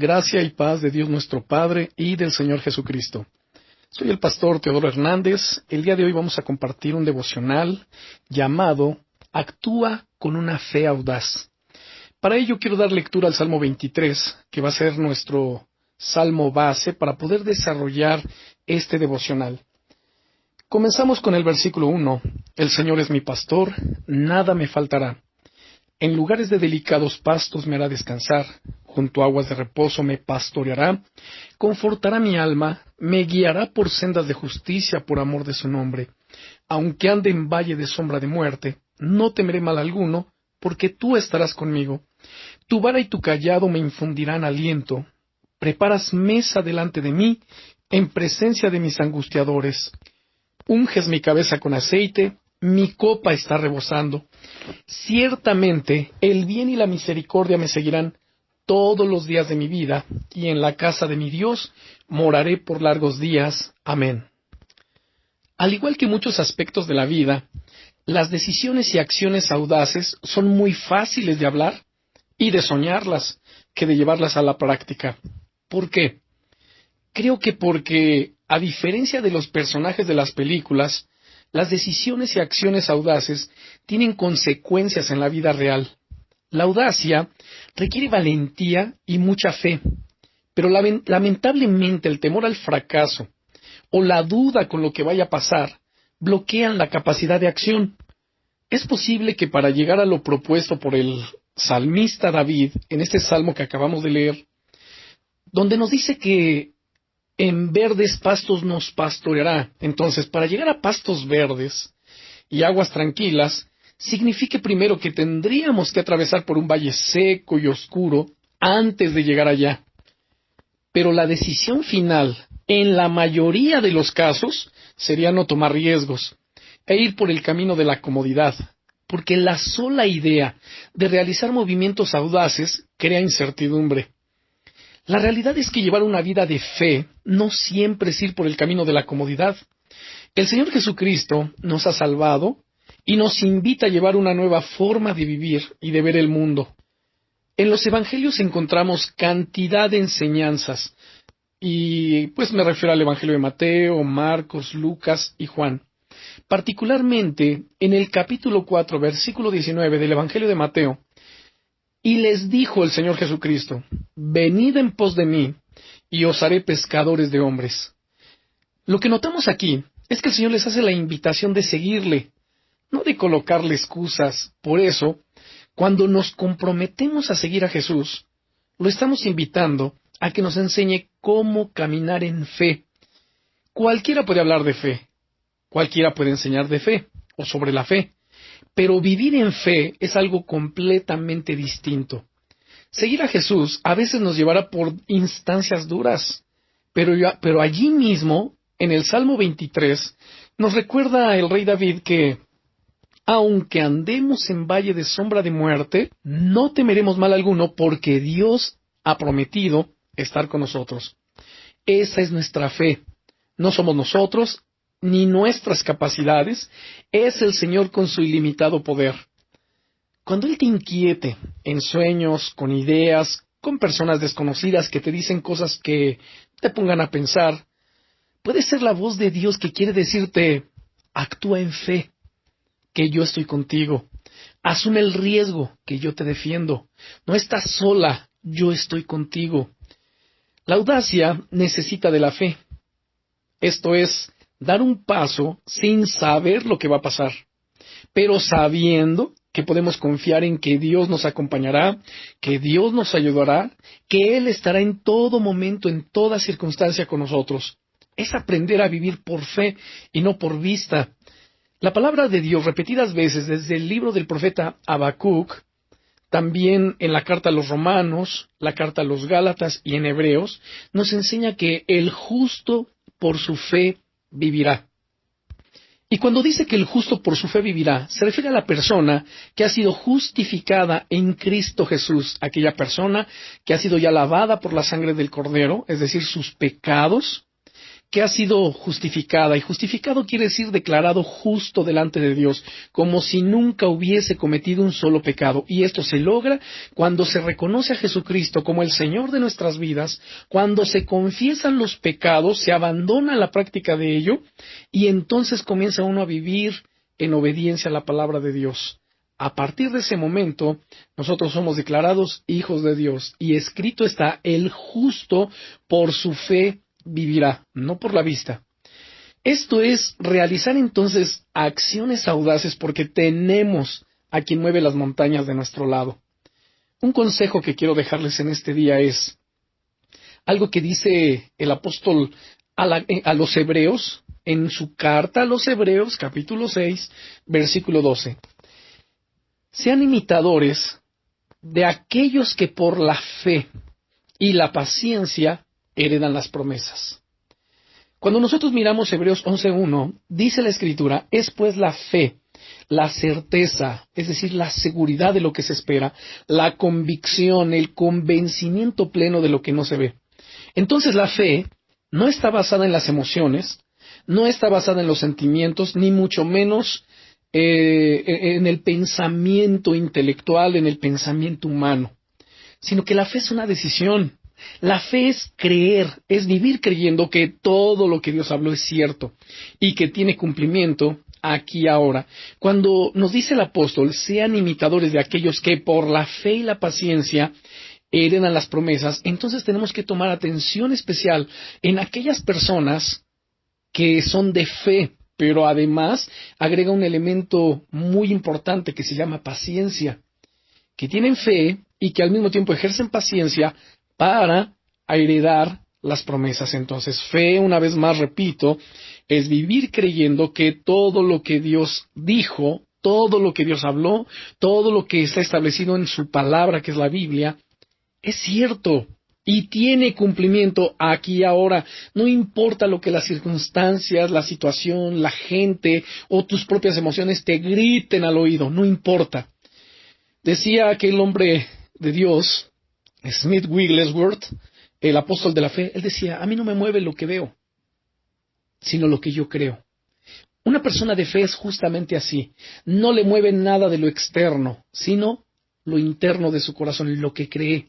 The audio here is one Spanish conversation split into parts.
Gracia y paz de Dios nuestro Padre y del Señor Jesucristo. Soy el pastor Teodoro Hernández. El día de hoy vamos a compartir un devocional llamado Actúa con una fe audaz. Para ello quiero dar lectura al Salmo 23, que va a ser nuestro salmo base para poder desarrollar este devocional. Comenzamos con el versículo 1. El Señor es mi pastor, nada me faltará. En lugares de delicados pastos me hará descansar, junto a aguas de reposo me pastoreará, confortará mi alma, me guiará por sendas de justicia por amor de su nombre. Aunque ande en valle de sombra de muerte, no temeré mal alguno, porque tú estarás conmigo. Tu vara y tu cayado me infundirán aliento. Preparas mesa delante de mí, en presencia de mis angustiadores. Unges mi cabeza con aceite, mi copa está rebosando. Ciertamente el bien y la misericordia me seguirán todos los días de mi vida, y en la casa de mi Dios moraré por largos días. Amén. Al igual que muchos aspectos de la vida, las decisiones y acciones audaces son muy fáciles de hablar y de soñarlas que de llevarlas a la práctica. ¿Por qué? Creo que porque, a diferencia de los personajes de las películas, las decisiones y acciones audaces tienen consecuencias en la vida real. La audacia requiere valentía y mucha fe, pero lamentablemente el temor al fracaso o la duda con lo que vaya a pasar bloquean la capacidad de acción. Es posible que para llegar a lo propuesto por el salmista David, en este salmo que acabamos de leer, donde nos dice que en verdes pastos nos pastoreará. Entonces, para llegar a pastos verdes y aguas tranquilas, significa primero que tendríamos que atravesar por un valle seco y oscuro antes de llegar allá. Pero la decisión final, en la mayoría de los casos, sería no tomar riesgos e ir por el camino de la comodidad, porque la sola idea de realizar movimientos audaces crea incertidumbre. La realidad es que llevar una vida de fe no siempre es ir por el camino de la comodidad. El Señor Jesucristo nos ha salvado y nos invita a llevar una nueva forma de vivir y de ver el mundo. En los Evangelios encontramos cantidad de enseñanzas, y pues me refiero al Evangelio de Mateo, Marcos, Lucas y Juan. Particularmente en el capítulo 4, versículo 19 del Evangelio de Mateo, y les dijo el Señor Jesucristo, venid en pos de mí, y os haré pescadores de hombres. Lo que notamos aquí es que el Señor les hace la invitación de seguirle, no de colocarle excusas. Por eso, cuando nos comprometemos a seguir a Jesús, lo estamos invitando a que nos enseñe cómo caminar en fe. Cualquiera puede hablar de fe, cualquiera puede enseñar de fe, o sobre la fe. Pero vivir en fe es algo completamente distinto. Seguir a Jesús a veces nos llevará por instancias duras, pero allí mismo, en el Salmo 23, nos recuerda el rey David que, aunque andemos en valle de sombra de muerte, no temeremos mal alguno, porque Dios ha prometido estar con nosotros. Esa es nuestra fe. No somos nosotros, ni nuestras capacidades, es el Señor con su ilimitado poder. Cuando Él te inquiete en sueños, con ideas, con personas desconocidas que te dicen cosas que te pongan a pensar, puede ser la voz de Dios que quiere decirte, actúa en fe, que yo estoy contigo. Asume el riesgo, que yo te defiendo. No estás sola, yo estoy contigo. La audacia necesita de la fe. Esto es, dar un paso sin saber lo que va a pasar, pero sabiendo que podemos confiar en que Dios nos acompañará, que Dios nos ayudará, que Él estará en todo momento, en toda circunstancia con nosotros. Es aprender a vivir por fe y no por vista. La palabra de Dios repetidas veces desde el libro del profeta Habacuc, también en la carta a los Romanos, la carta a los Gálatas y en Hebreos, nos enseña que el justo por su fe vivirá. Y cuando dice que el justo por su fe vivirá, se refiere a la persona que ha sido justificada en Cristo Jesús, aquella persona que ha sido ya lavada por la sangre del Cordero, es decir, sus pecados, que ha sido justificada, y justificado quiere decir declarado justo delante de Dios, como si nunca hubiese cometido un solo pecado. Y esto se logra cuando se reconoce a Jesucristo como el Señor de nuestras vidas, cuando se confiesan los pecados, se abandona la práctica de ello, y entonces comienza uno a vivir en obediencia a la palabra de Dios. A partir de ese momento, nosotros somos declarados hijos de Dios, y escrito está: el justo por su fe vivirá, no por la vista. Esto es realizar entonces acciones audaces porque tenemos a quien mueve las montañas de nuestro lado. Un consejo que quiero dejarles en este día es algo que dice el apóstol a los Hebreos, en su carta a los Hebreos, capítulo 6, versículo 12. Sean imitadores de aquellos que por la fe y la paciencia heredan las promesas. Cuando nosotros miramos Hebreos 11:1, dice la Escritura: es pues la fe, la certeza, es decir, la seguridad de lo que se espera, la convicción, el convencimiento pleno de lo que no se ve. Entonces la fe no está basada en las emociones, no está basada en los sentimientos, ni mucho menos en el pensamiento intelectual, en el pensamiento humano, sino que la fe es una decisión. La fe es creer, es vivir creyendo que todo lo que Dios habló es cierto y que tiene cumplimiento aquí y ahora. Cuando nos dice el apóstol: sean imitadores de aquellos que por la fe y la paciencia heredan las promesas, entonces tenemos que tomar atención especial en aquellas personas que son de fe, pero además agrega un elemento muy importante que se llama paciencia, que tienen fe y que al mismo tiempo ejercen paciencia para heredar las promesas. Entonces, fe, una vez más repito, es vivir creyendo que todo lo que Dios dijo, todo lo que Dios habló, todo lo que está establecido en su palabra, que es la Biblia, es cierto y tiene cumplimiento aquí y ahora. No importa lo que las circunstancias, la situación, la gente o tus propias emociones te griten al oído, no importa. Decía aquel hombre de Dios, Smith Wigglesworth, el apóstol de la fe, él decía: a mí no me mueve lo que veo, sino lo que yo creo. Una persona de fe es justamente así. No le mueve nada de lo externo, sino lo interno de su corazón, lo que cree.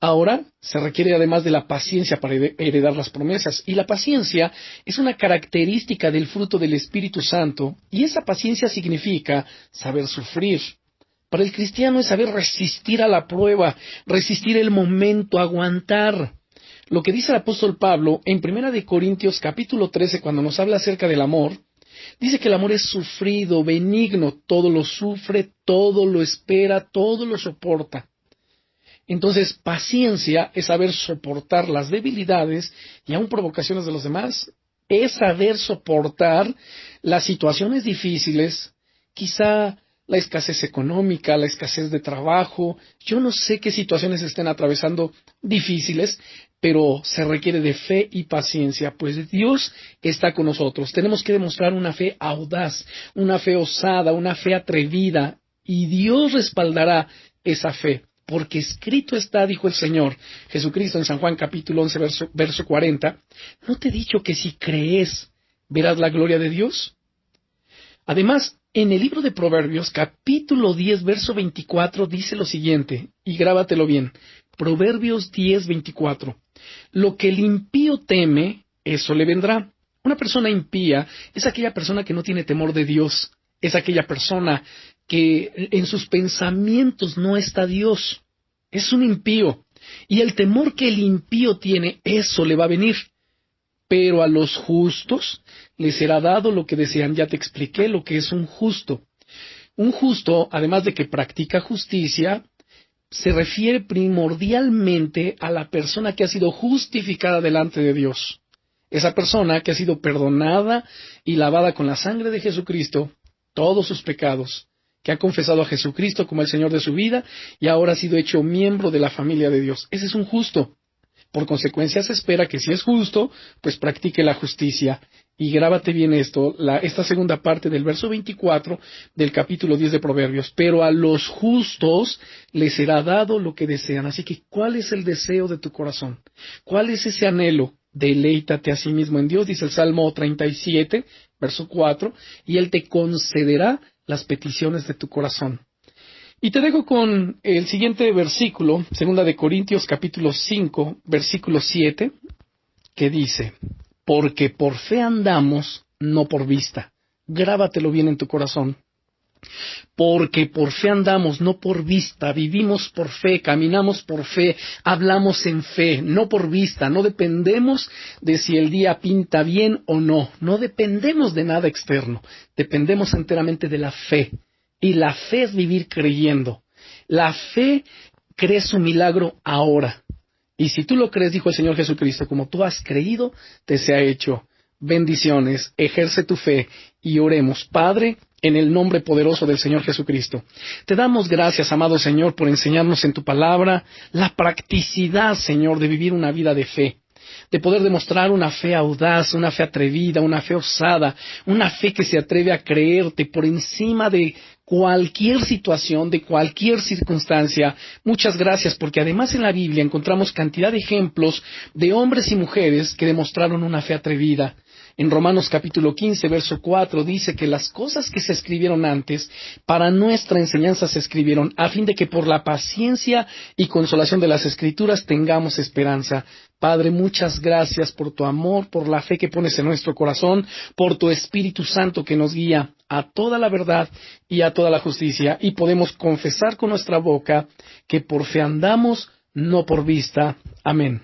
Ahora, se requiere además de la paciencia para heredar las promesas, y la paciencia es una característica del fruto del Espíritu Santo, y esa paciencia significa saber sufrir. Para el cristiano es saber resistir a la prueba, resistir el momento, aguantar. Lo que dice el apóstol Pablo en 1 de Corintios capítulo 13, cuando nos habla acerca del amor, dice que el amor es sufrido, benigno, todo lo sufre, todo lo espera, todo lo soporta. Entonces, paciencia es saber soportar las debilidades y aún provocaciones de los demás. Es saber soportar las situaciones difíciles, quizá la escasez económica, la escasez de trabajo. Yo no sé qué situaciones estén atravesando difíciles, pero se requiere de fe y paciencia, pues Dios está con nosotros. Tenemos que demostrar una fe audaz, una fe osada, una fe atrevida, y Dios respaldará esa fe. Porque escrito está, dijo el Señor Jesucristo en San Juan capítulo 11, verso 40, ¿no te he dicho que si crees verás la gloria de Dios? Además, en el libro de Proverbios, capítulo 10, verso 24, dice lo siguiente, y grábatelo bien, Proverbios 10, 24, lo que el impío teme, eso le vendrá. Una persona impía es aquella persona que no tiene temor de Dios, es aquella persona que en sus pensamientos no está Dios, es un impío, y el temor que el impío tiene, eso le va a venir. Pero a los justos les será dado lo que desean. Ya te expliqué lo que es un justo. Un justo, además de que practica justicia, se refiere primordialmente a la persona que ha sido justificada delante de Dios. Esa persona que ha sido perdonada y lavada con la sangre de Jesucristo, todos sus pecados, que ha confesado a Jesucristo como el Señor de su vida y ahora ha sido hecho miembro de la familia de Dios. Ese es un justo. Por consecuencia se espera que si es justo, pues practique la justicia. Y grábate bien esto, esta segunda parte del verso 24 del capítulo 10 de Proverbios. Pero a los justos les será dado lo que desean. Así que, ¿cuál es el deseo de tu corazón? ¿Cuál es ese anhelo? Deleítate a sí mismo en Dios, dice el Salmo 37, verso 4, y Él te concederá las peticiones de tu corazón. Y te dejo con el siguiente versículo, 2 capítulo 5, versículo 7, que dice: porque por fe andamos, no por vista. Grábatelo bien en tu corazón. Porque por fe andamos, no por vista, vivimos por fe, caminamos por fe, hablamos en fe, no por vista, no dependemos de si el día pinta bien o no, no dependemos de nada externo, dependemos enteramente de la fe. Y la fe es vivir creyendo. La fe cree su milagro ahora. Y si tú lo crees, dijo el Señor Jesucristo, como tú has creído, te sea hecho. Bendiciones, ejerce tu fe y oremos. Padre, en el nombre poderoso del Señor Jesucristo, te damos gracias, amado Señor, por enseñarnos en tu palabra la practicidad, Señor, de vivir una vida de fe, de poder demostrar una fe audaz, una fe atrevida, una fe osada, una fe que se atreve a creerte por encima de cualquier situación, de cualquier circunstancia. Muchas gracias, porque además en la Biblia encontramos cantidad de ejemplos de hombres y mujeres que demostraron una fe atrevida. En Romanos capítulo 15, verso 4, dice que las cosas que se escribieron antes, para nuestra enseñanza se escribieron, a fin de que por la paciencia y consolación de las Escrituras tengamos esperanza. Padre, muchas gracias por tu amor, por la fe que pones en nuestro corazón, por tu Espíritu Santo que nos guía a toda la verdad y a toda la justicia. Y podemos confesar con nuestra boca que por fe andamos, no por vista. Amén.